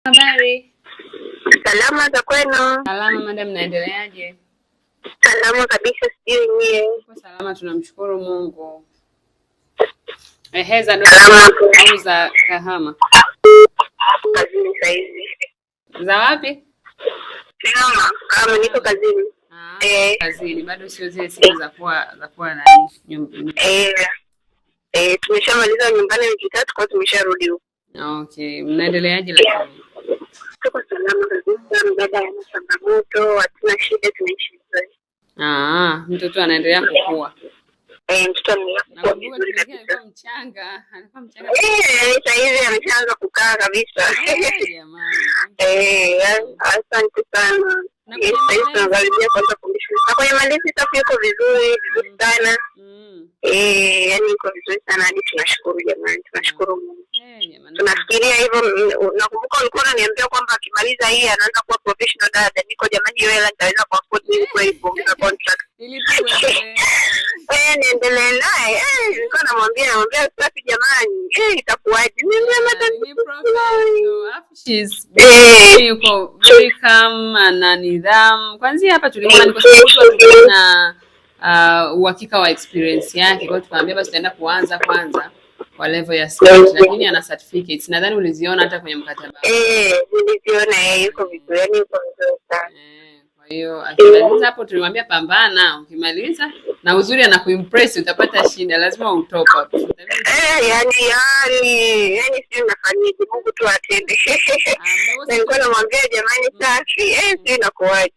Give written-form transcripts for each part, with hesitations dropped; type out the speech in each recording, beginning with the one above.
Habari. Salama za kwenu? Salama madam, naendeleaje? Salama kabisa, sijui nyie. Kwa salama, tunamshukuru Mungu. Za salama au za Kahama? Kazini saizi. Za wapi? Kama niko kazini. Kazini bado sio zile siku za kuwa na nyumbani. Tumeshamaliza nyumbani wiki 3 kwa tumesharudi huko. Okay, mnaendeleaje lakini? Tuko salama kabisa, mbada ya changamoto, hatuna shida, tunaishi vizuri. Mtoto anaendelea kukua. Mtoto anaendelea vizuri kabisa. Alikuwa mchanga. Sasa hivi ameshaanza kukaa kabisa. Jamani. Asante sana. Sasa tunakaribia kwanza kufundisha. Kwenye malezi safi yuko vizuri sana. Yani yuko vizuri sana hadi tunashukuru jamani, tunashukuru Mungu. Tunafikiria hivyo. Nakumbuka ulikuwa unaniambia kwamba akimaliza hii anaanza kuwa professional dada. Niko jamani, hiyo hela nitaweza kuafford ili kweli kuongeza contract. Niendelee naye. Nilikuwa namwambia safi jamani. Itakuwaje? Ni professional. She's yuko very calm na nidhamu. Kwanza hapa tulimwona ni kwa sababu tuna uhakika wa experience yake. Kwa hiyo tukamwambia basi tutaenda kuanza kwanza kwa level ya stage, lakini ana certificates. Nadhani uliziona hata kwenye mkataba. Niliziona yuko vizuri, yani yuko vizuri sana. Kwa hiyo akimaliza hapo tulimwambia pambana, ukimaliza na uzuri anakuimpress utapata shida, lazima utop up. Yani sio nafanyaje, Mungu tu atende. Nilikuwa namwambia jamani safi, sio inakuaje.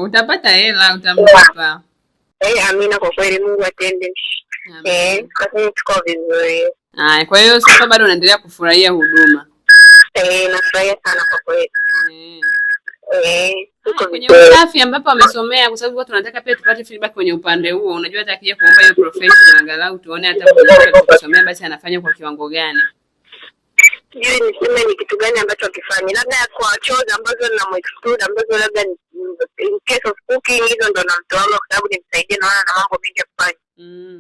Utapata hela, utamlipa. Amina, kwa kweli Mungu atende. Kwa sababu tuko vizuri. Kwa hiyo sasa bado unaendelea kufurahia huduma? Nafurahia sana kwa kweli. Kwenye usafi ambapo amesomea, kwa sababu tunataka pia tupate feedback kwenye upande huo. Unajua hata akija kuomba hiyo professional angalau tuone hata kwa kusomea basi anafanya kwa kiwango gani. Sijui niseme ni kitu gani ambacho akifanya. Labda kwa chores ambazo ninamuexclude, ambazo labda in case of cooking hizo ndo namtoa kwa sababu nimsaidie naona na mambo mengi ya kufanya.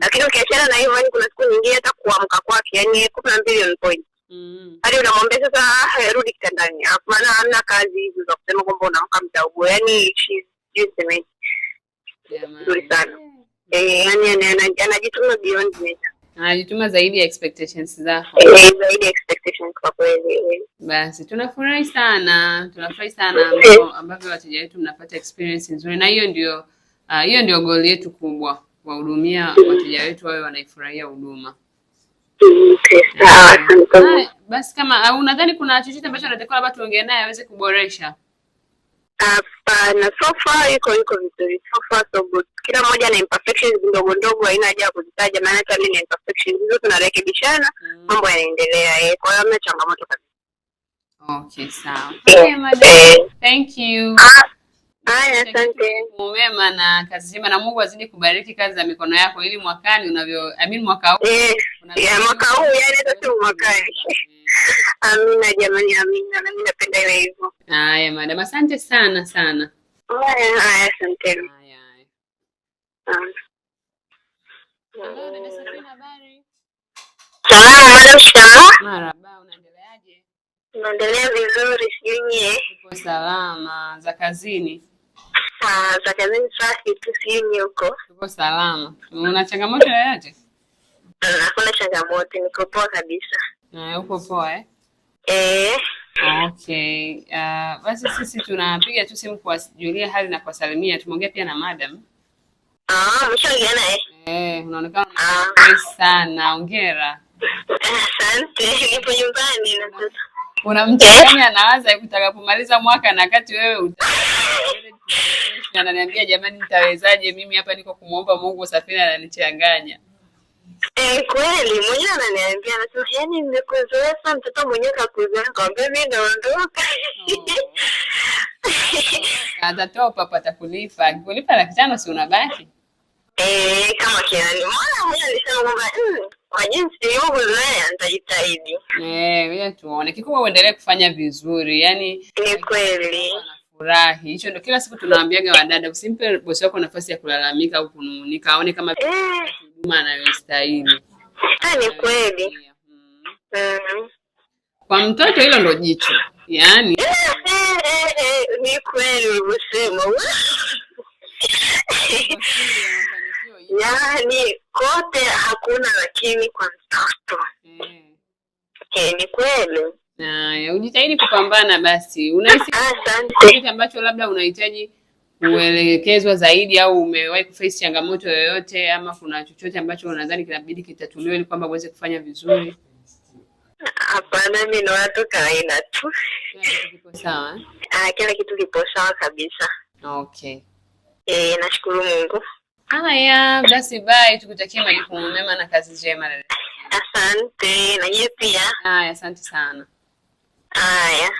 Lakini ukiachana na hiyo, yani kuna siku nyingine hata kuamka kwake, yani 12 on point. Hadi unamwambia sasa rudi kitandani. Maana hana kazi hizo za kusema kwamba unaamka mtaugo. Yani she's amazing. Nzuri sana. Yani anajituma beyond measure. Anajituma zaidi ya expectations zako. Zaidi ya expectations kwa kweli. Basi tunafurahi sana ambavyo wateja wetu mnapata experience nzuri, na hiyo ndio goal yetu kubwa, kuwahudumia wateja wetu wawe wanaifurahia huduma. Basi kama unadhani kuna chochote ambacho anatakiwa labda tuongee naye aweze kuboresha? Na so far yuko vizuri. So far so good. Kila mmoja na imperfections ndogo ndogo, haina haja ya kuzitaja, maana hata mimi na imperfections hizo tunarekebishana, mambo yanaendelea. Kwa hiyo hamna changamoto kabisa. Okay, sawa. Madam. Thank you. Asante. Mwema na kazi njema, na Mungu azidi kubariki kazi za mikono yako ili mwakani mwaka huu. Mwaka huu yani hata mwakani. Amina jamani, amina. Na mimi napenda iwe hivyo. Haya madam, asante sana. Haya, asante. Hello, dada Safina, habari? Salama. Marhaba, unaendeleaje? Naendelea vizuri, sijui. Uko salama? Za kazini? Za kazini safi tu, sijui huko. Uko salama? Una changamoto yoyote? Hakuna changamoto, niko poa kabisa. Uko poa Okay. Basi sisi tunapiga tu simu kuwajulia hali na kuwasalimia. Tumeongea pia na madam. Mshaongea naye? Unaonekana unafurahi sana. Hongera. Asante. Nipo nyumbani na mtoto. Unamchanganya anawaza utakapomaliza mwaka na kati wewe ananiambia jamani nitawezaje mimi hapa niko kumuomba Mungu, Safina ananichanganya. Kweli mwenyewe ananiambia, anasema yani nimekuzoea sana, mtoto mwenyewe kakuzoea, kwambia mimi naondoka. Atatoa papa atakulipa. Akikulipa 500 si unabaki? Kama kiani. Mbona mwenyewe alisema kwamba kwa jinsi ulivyozoea nitajitahidi. Wewe tuone. Kikubwa uendelee kufanya vizuri. Yani ni kweli. Furahi. Hicho ndio kila siku tunawaambiaga wadada, usimpe bosi wako nafasi ya kulalamika au kunung'unika, aone kama huduma anayostahili. Ni kweli. Kwa mtoto hilo ndo jicho. Yaani Ni kweli ulivyosema. Yaani kote hakuna lakini kwa mtoto. Ni kweli. Na ujitahidi kupambana basi. Unahisi kitu ambacho labda unahitaji kuelekezwa zaidi au umewahi kuface changamoto yoyote ama kuna chochote ambacho unadhani kinabidi kitatuliwe ili kwamba uweze kufanya vizuri? Hapana, mimi ni watu kawaida tu. Kila kitu kipo sawa? Kila kitu kipo sawa kabisa. Okay. Nashukuru Mungu. Haya, basi bye, tukutakie majukumu mema na kazi njema dada. Asante, na yeye pia. Haya, asante sana. Haya.